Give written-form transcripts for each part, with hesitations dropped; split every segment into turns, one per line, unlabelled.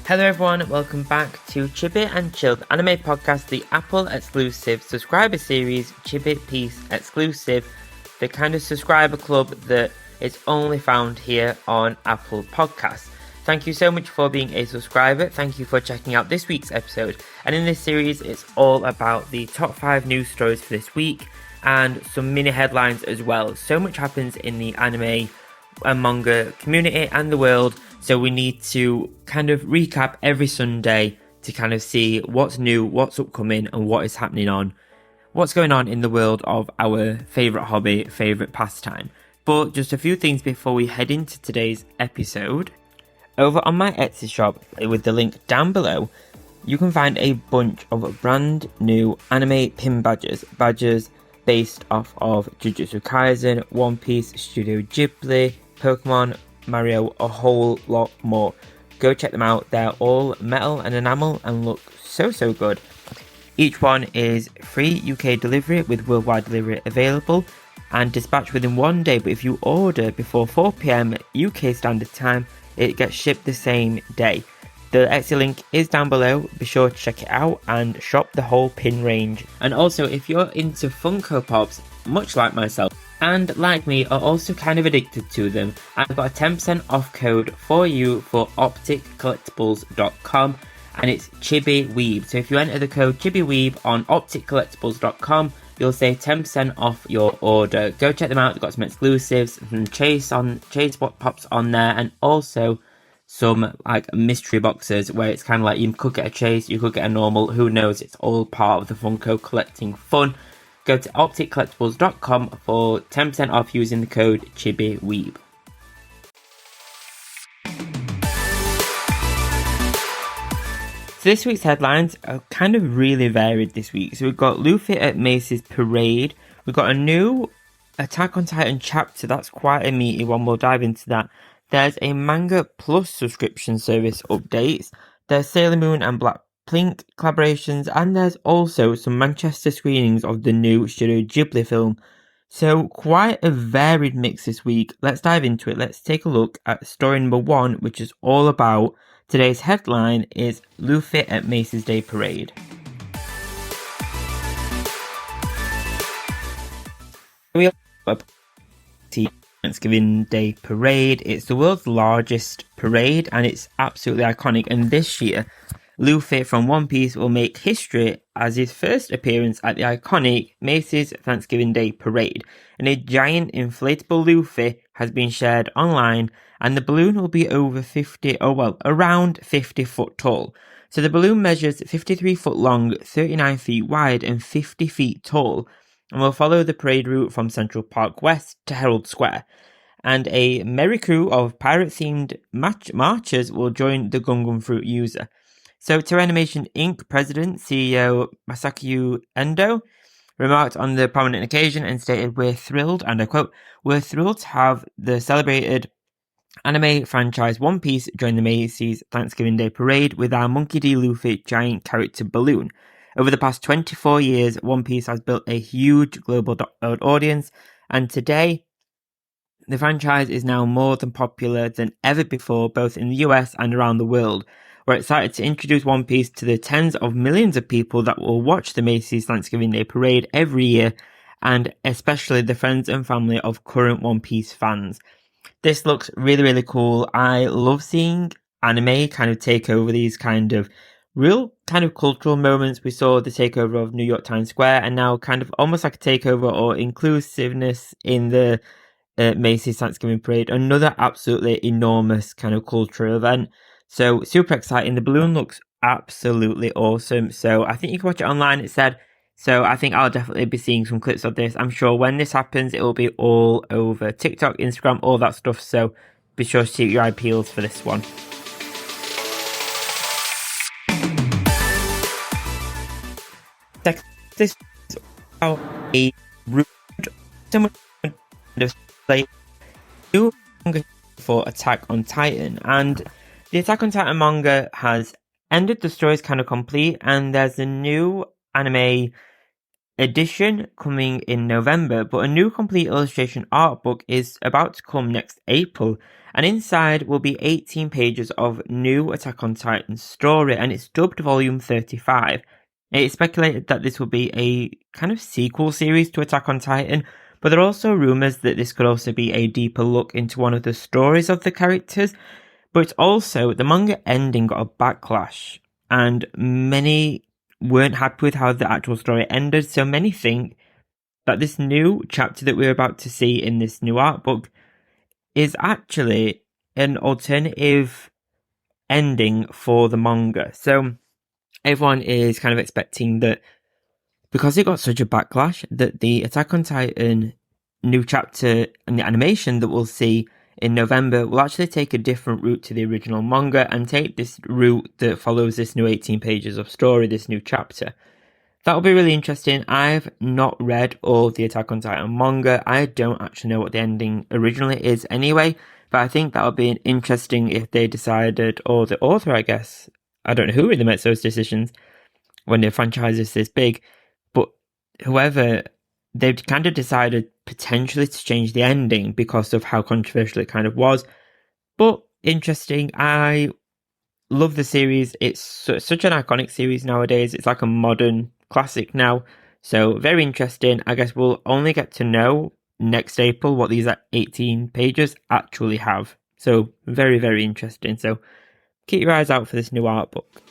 Hello everyone, welcome back to Chibi and Chill, the anime podcast, the Apple exclusive subscriber series, Chibi Piece exclusive, the kind of subscriber club that is only found here on Apple Podcasts. Thank you so much for being a subscriber, thank you for checking out this week's episode, and in this series it's all about the top 5 news stories for this week, and some mini headlines as well. So much happens in the anime and manga community and the world, so we need to kind of recap every Sunday to kind of see what's new, what's upcoming, and what is happening on what's going on in the world of our favourite hobby, favourite pastime. But just a few things before we head into today's episode. Over on my Etsy shop, with the link down below, you can find a bunch of brand new anime pin badges based off of Jujutsu Kaisen, One Piece, Studio Ghibli, Pokemon, Mario, a whole lot more. Go check them out, they're all metal and enamel and look so good. Each one is free UK delivery with worldwide delivery available and dispatched within 1 day, but if you order before 4 PM UK standard time, it gets shipped the same day. The Etsy link is down below, be sure to check it out and shop the whole pin range. And also, if you're into Funko Pops, much like myself, and like me are also kind of addicted to them, I've got a 10% off code for you for opticcollectibles.com, and it's Chibi Weeb. So if you enter the code Chibi Weeb on opticcollectibles.com, you'll save 10% off your order. Go check them out, they've got some exclusives, some chase pops on there, and also some like mystery boxes where it's kind of like you could get a chase, you could get a normal, who knows, it's all part of the Funko collecting fun. Go to opticcollectibles.com for 10% off using the code ChibiWeeb. So this week's headlines are kind of really varied this week. So we've got Luffy at Macy's parade, we've got a new Attack on Titan chapter, that's quite a meaty one, we'll dive into that. There's a Manga Plus subscription service updates, there's Sailor Moon and Blackpink collaborations, and there's also some Manchester screenings of the new Studio Ghibli film. So quite a varied mix this week. Let's dive into it. Let's take a look at story number 1, which is all about today's headline is Luffy at Macy's Day Parade. We have Thanksgiving Day Parade. It's the world's largest parade and it's absolutely iconic, and this year Luffy from One Piece will make history as his first appearance at the iconic Macy's Thanksgiving Day Parade, and a giant inflatable Luffy has been shared online, and the balloon will be around 50 foot tall. So the balloon measures 53 foot long, 39 feet wide and 50 feet tall, and will follow the parade route from Central Park West to Herald Square. And a merry crew of pirate-themed marchers will join the Gungan Fruit user. So, Toei Animation Inc. President, CEO Masaki Endo, remarked on the prominent occasion and stated, "We're thrilled," and I quote, "We're thrilled to have the celebrated anime franchise One Piece join the Macy's Thanksgiving Day Parade with our Monkey D. Luffy giant character balloon. Over the past 24 years, One Piece has built a huge global audience, and today, the franchise is now more than popular than ever before, both in the US and around the world. We're excited to introduce One Piece to the tens of millions of people that will watch the Macy's Thanksgiving Day Parade every year, and especially the friends and family of current One Piece fans." This looks really cool. I love seeing anime kind of take over these kind of real kind of cultural moments. We saw the takeover of New York Times Square, and now kind of almost like a takeover or inclusiveness in the Macy's Thanksgiving Parade. Another absolutely enormous kind of cultural event. So super exciting. The balloon looks absolutely awesome. So I think you can watch it online, it said. So I think I'll definitely be seeing some clips of this. I'm sure when this happens, it will be all over TikTok, Instagram, all that stuff. So be sure to keep your eye peeled for this one. This is how a rude someone display new manga for Attack on Titan, and the Attack on Titan manga has ended. The story is kind of complete, and there's a new anime edition coming in November, but a new complete illustration art book is about to come next April, and inside will be 18 pages of new Attack on Titan story, and it's dubbed Volume 35. It's speculated that this will be a kind of sequel series to Attack on Titan, but there are also rumours that this could also be a deeper look into one of the stories of the characters. But it's also, the manga ending got a backlash, and many weren't happy with how the actual story ended, so many think that this new chapter that we're about to see in this new art book is actually an alternative ending for the manga. So everyone is kind of expecting that because it got such a backlash, that the Attack on Titan new chapter and the animation that we'll see in November will actually take a different route to the original manga and take this route that follows this new 18 pages of story, this new chapter. That'll be really interesting. I've not read all the Attack on Titan manga. I don't actually know what the ending originally is anyway, but I think that'll be interesting if they decided, or the author, I guess, I don't know who really makes those decisions when the franchise is this big, but whoever, they've kind of decided potentially to change the ending because of how controversial it kind of was. But interesting. I love the series. It's such an iconic series nowadays. It's like a modern classic now. So very interesting. I guess we'll only get to know next April what these 18 pages actually have. So very, very interesting. So keep your eyes out for this new art book.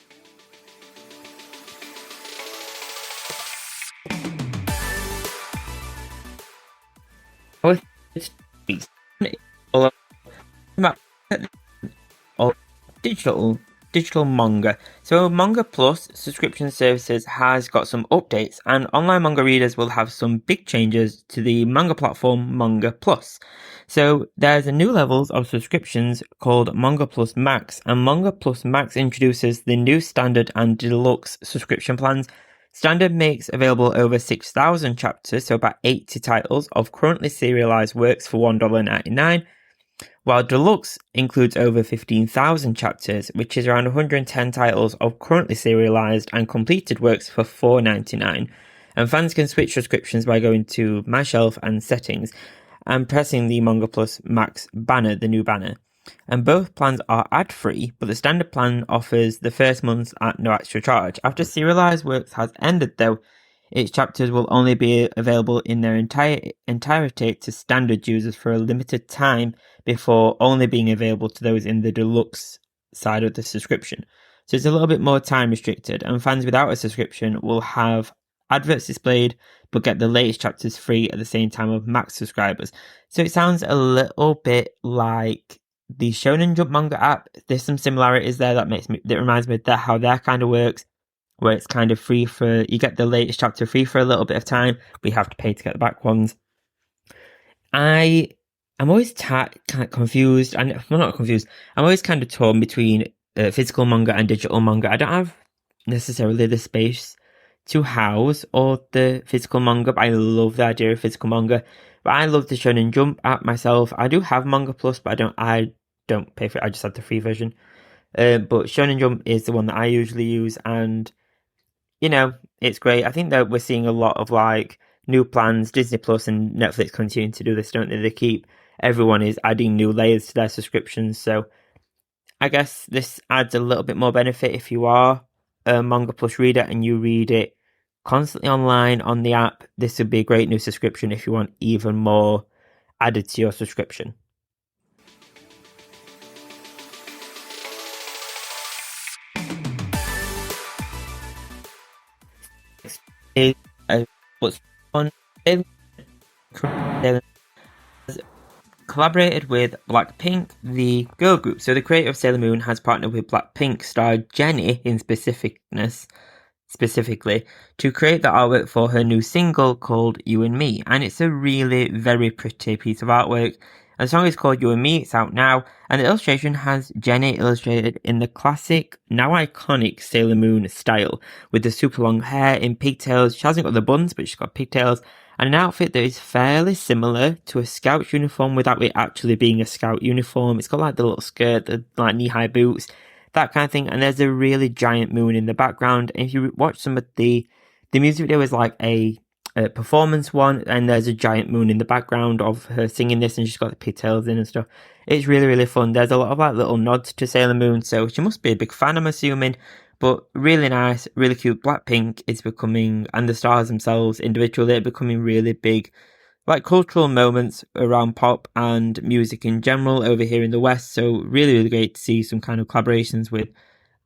Digital manga. So Manga Plus subscription services has got some updates, and online manga readers will have some big changes to the manga platform Manga Plus. So there's a new levels of subscriptions called Manga Plus Max, and Manga Plus Max introduces the new standard and deluxe subscription plans. Standard makes available over 6,000 chapters, so about 80 titles of currently serialized works for $1.99, while Deluxe includes over 15,000 chapters, which is around 110 titles of currently serialized and completed works for $4.99. And fans can switch subscriptions by going to My Shelf and Settings and pressing the Manga Plus Max banner, the new banner. And both plans are ad-free, but the standard plan offers the first month at no extra charge. After serialized works has ended though, its chapters will only be available in their entirety to standard users for a limited time before only being available to those in the deluxe side of the subscription. So it's a little bit more time restricted, and fans without a subscription will have adverts displayed but get the latest chapters free at the same time of Max subscribers. So it sounds a little bit like the Shonen Jump manga app. There's some similarities there that reminds me of that, how that kind of works, where it's kind of free for, you get the latest chapter free for a little bit of time, but you have to pay to get the back ones. I'm always kind of confused, and well, not confused, I'm always kind of torn between physical manga and digital manga. I don't have necessarily the space to house all the physical manga, but I love the idea of physical manga. But I love the Shonen Jump app myself. I do have Manga Plus, but I don't pay for it. I just have the free version. But Shonen Jump is the one that I usually use, and you know, it's great. I think that we're seeing a lot of like new plans. Disney Plus and Netflix continue to do this, don't they? Everyone is adding new layers to their subscriptions. So I guess this adds a little bit more benefit if you are a Manga Plus reader and you read it constantly online on the app. This would be a great new subscription if you want even more added to your subscription. Is what's on collaborated with Blackpink, the girl group. So the creator of Sailor Moon has partnered with Blackpink star Jennie in specifically to create the artwork for her new single called You and Me, and it's a really very pretty piece of artwork. The song is called You and Me, it's out now, and the illustration has Jennie illustrated in the classic, now iconic Sailor Moon style, with the super long hair in pigtails. She hasn't got the buns, but she's got pigtails, and an outfit that is fairly similar to a scout's uniform without it actually being a scout uniform. It's got like the little skirt, the like knee-high boots, that kind of thing, and there's a really giant moon in the background. And if you watch some of the music video is like a performance one, and there's a giant moon in the background of her singing this, and she's got the pigtails in and stuff. It's really, really fun. There's a lot of like little nods to Sailor Moon, so she must be a big fan, I'm assuming. But really nice, really cute. Blackpink is becoming, and the stars themselves individually, are becoming really big, like cultural moments around pop and music in general over here in the West. So really, really great to see some kind of collaborations with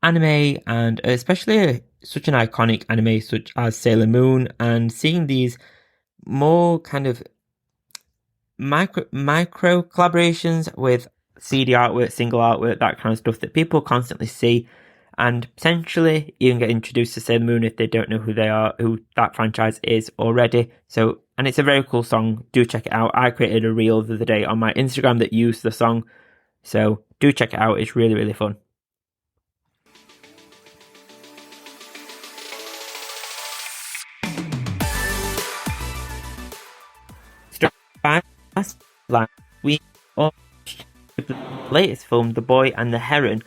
anime, and especially such an iconic anime such as Sailor Moon, and seeing these more kind of micro collaborations with CD artwork, single artwork, that kind of stuff that people constantly see, and potentially even get introduced to Sailor Moon if they don't know who that franchise is already. So, and it's a very cool song. Do check it out. I created a reel the other day on my Instagram that used the song, so do check it out. It's really, really fun. Last week, watched the latest film, The Boy and the Heron,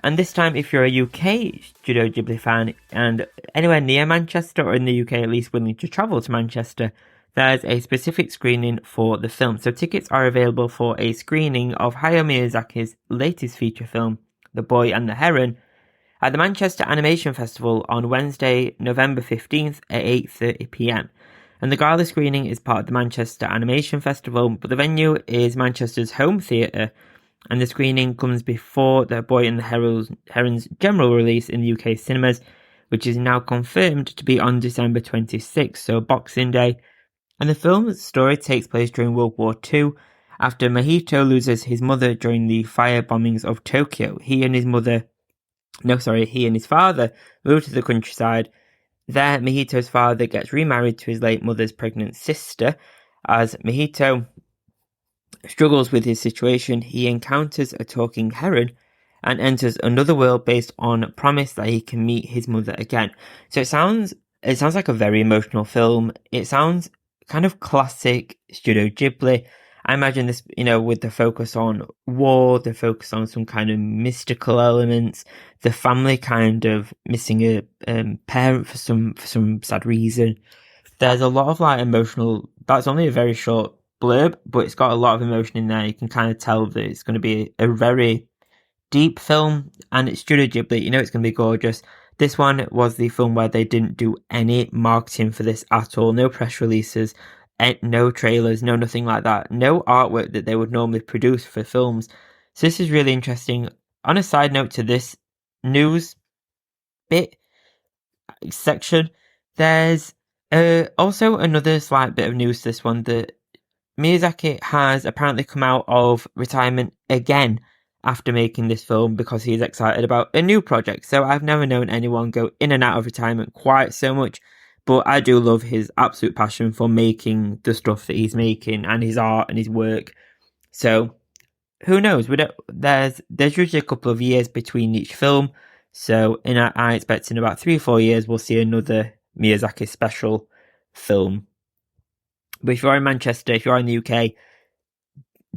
and this time, if you're a UK Studio Ghibli fan and anywhere near Manchester, or in the UK at least willing to travel to Manchester, there's a specific screening for the film. So tickets are available for a screening of Hayao Miyazaki's latest feature film, The Boy and the Heron, at the Manchester Animation Festival on Wednesday, November 15th at 8:30pm. And the gala screening is part of the Manchester Animation Festival, but the venue is Manchester's home theatre, and the screening comes before The Boy and the Heron's general release in the UK cinemas, which is now confirmed to be on December 26th, so Boxing Day. And the film's story takes place during World War II, after Mahito loses his mother during the fire bombings of Tokyo. He and his father move to the countryside. There, Mahito's father gets remarried to his late mother's pregnant sister. As Mahito struggles with his situation, he encounters a talking heron and enters another world based on a promise that he can meet his mother again. So it sounds like a very emotional film. It sounds kind of classic Studio Ghibli. I imagine this, with the focus on war, the focus on some kind of mystical elements, the family kind of missing a parent for some sad reason. There's a lot of like emotional. That's only a very short blurb, but it's got a lot of emotion in there. You can kind of tell that it's going to be a very deep film, and it's Studio Ghibli. It's going to be gorgeous. This one was the film where they didn't do any marketing for this at all. No press releases. No trailers, no nothing like that. No artwork that they would normally produce for films. So this is really interesting. On a side note to this news bit section, there's also another slight bit of news to this one, that Miyazaki has apparently come out of retirement again after making this film because he's excited about a new project. So I've never known anyone go in and out of retirement quite so much. But I do love his absolute passion for making the stuff that he's making, and his art and his work. So who knows? There's usually a couple of years between each film. So I expect in about 3 or 4 years we'll see another Miyazaki special film. But if you're in Manchester, if you're in the UK,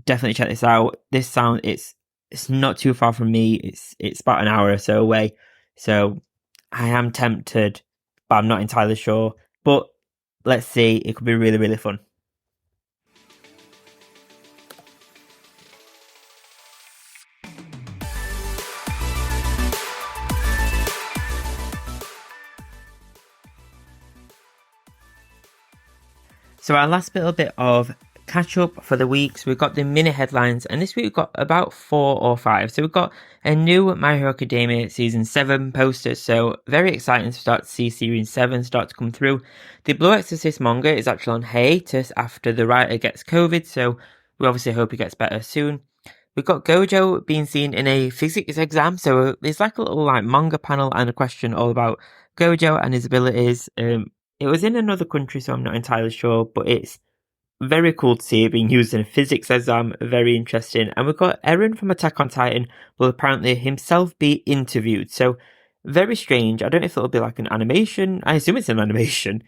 definitely check this out. It's not too far from me. It's about an hour or so away. So I am tempted, but I'm not entirely sure. But let's see, it could be really, really fun. So our last little bit of catch up for the week. So we've got the mini headlines, and this week we've got about 4 or 5. So we've got a new My Hero Academia Season 7 poster, so very exciting to start to see Series 7 start to come through. The Blue Exorcist manga is actually on hiatus after the writer gets COVID, so we obviously hope he gets better soon. We've got Gojo being seen in a physics exam, so there's like a little manga panel and a question all about Gojo and his abilities. It was in another country, so I'm not entirely sure, but it's very cool to see it being used in a physics exam. Very interesting. And we've got Eren from Attack on Titan will apparently himself be interviewed. So very strange. I don't know if it'll be like an animation. I assume it's an animation,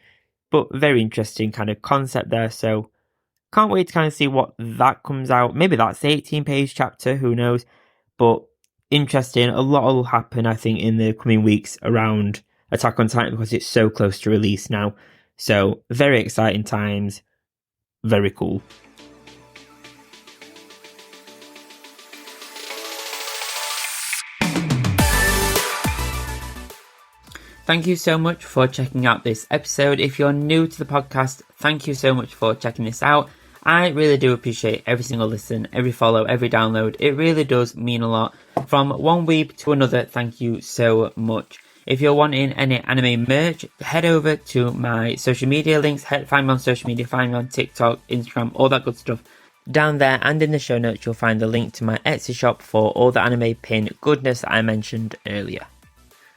but very interesting kind of concept there. So can't wait to kind of see what that comes out. Maybe that's the 18-page chapter. Who knows? But interesting. A lot will happen, I think, in the coming weeks around Attack on Titan because it's so close to release now. So very exciting times, very cool. Thank you so much for checking out this episode. If you're new to the podcast, thank you so much for checking this out. I really do appreciate every single listen, every follow, every download. It really does mean a lot. From one weeb to another, thank you so much. If you're wanting any anime merch, head over to my social media links. Find me on social media, find me on TikTok, Instagram, all that good stuff. Down there and in the show notes, you'll find the link to my Etsy shop for all the anime pin goodness I mentioned earlier.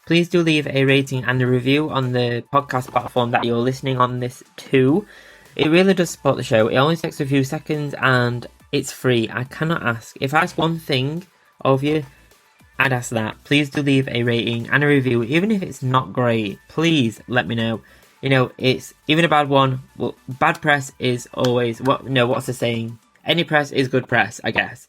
Please do leave a rating and a review on the podcast platform that you're listening on this to. It really does support the show. It only takes a few seconds and it's free. I cannot ask. If I ask one thing of you, I'd ask that. Please do leave a rating and a review. Even if it's not great, please let me know. You know, it's even a bad one. Well, bad press is always... what's the saying? Any press is good press, I guess.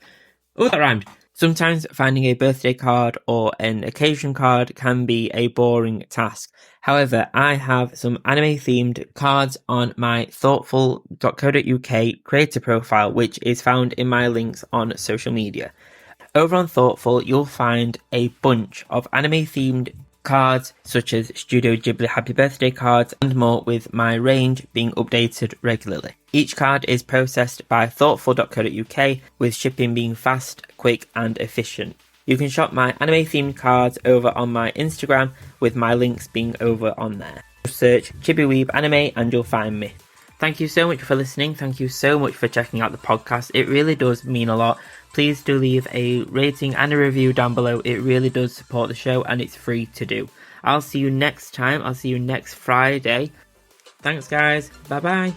Oh, that rhymed. Sometimes finding a birthday card or an occasion card can be a boring task. However, I have some anime-themed cards on my thoughtful.co.uk creator profile, which is found in my links on social media. Over on Thoughtful, you'll find a bunch of anime-themed cards, such as Studio Ghibli Happy Birthday cards and more, with my range being updated regularly. Each card is processed by thoughtful.co.uk, with shipping being fast, quick and efficient. You can shop my anime-themed cards over on my Instagram, with my links being over on there. Just search Chibi Weeb Anime and you'll find me. Thank you so much for listening. Thank you so much for checking out the podcast. It really does mean a lot. Please do leave a rating and a review down below. It really does support the show and it's free to do. I'll see you next time. I'll see you next Friday. Thanks, guys. Bye-bye.